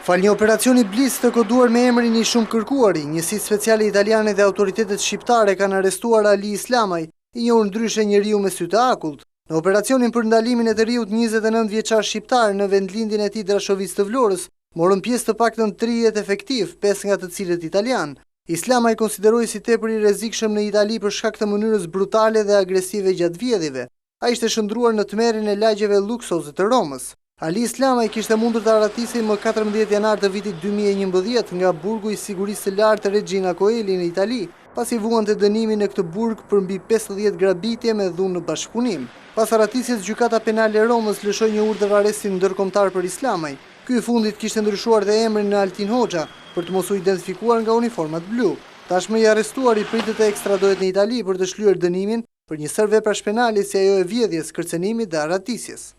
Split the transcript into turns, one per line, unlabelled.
Fal një operacioni Bliss të koduar me emrin i shumë kërkuari, njësitë speciale italiane dhe autoritetet shqiptare kanë arrestuar Ali Islamaj, i njohur ndryshe njeriu me sy të akullt. Në operacionin për ndalimin e të riut 29 vjeçar shqiptar në vendlindjen e tij Drashovicë të Vlorës, morën pjesë të paktën 30 efektiv, 5 nga të cilët italian. Islamaj konsiderohej si tepër i rrezikshëm në Itali për shkak të mënyrës brutale dhe agresive gjatë vjedhjeve. Ai ishte shndruar në tmerrin e lagjeve luksoze të Romës. Ali Islamaj kishte mundur të arratisej më 14 janar të vitit 2011 nga burgu i sigurisë së lartë Regina Coeli në Itali, pasi vuante dënimin në këtë burg për mbi 50 grabitje me dhunë në bashkëpunim. Pas arratisjes, gjykata penale e Romës lëshoi një urdhër arresti ndërkombëtar për Islamaj. Ky i fundit kishte ndryshuar dhe emrin në Altin Hoxha për të mos u identifikuar nga uniformat blu. Tashmë i arrestuari pritet të ekstradohet në Itali për të shlyer dënimin për një sër veprash penale si ajo e vjedhjes, kërcënimit dhe arratisjes.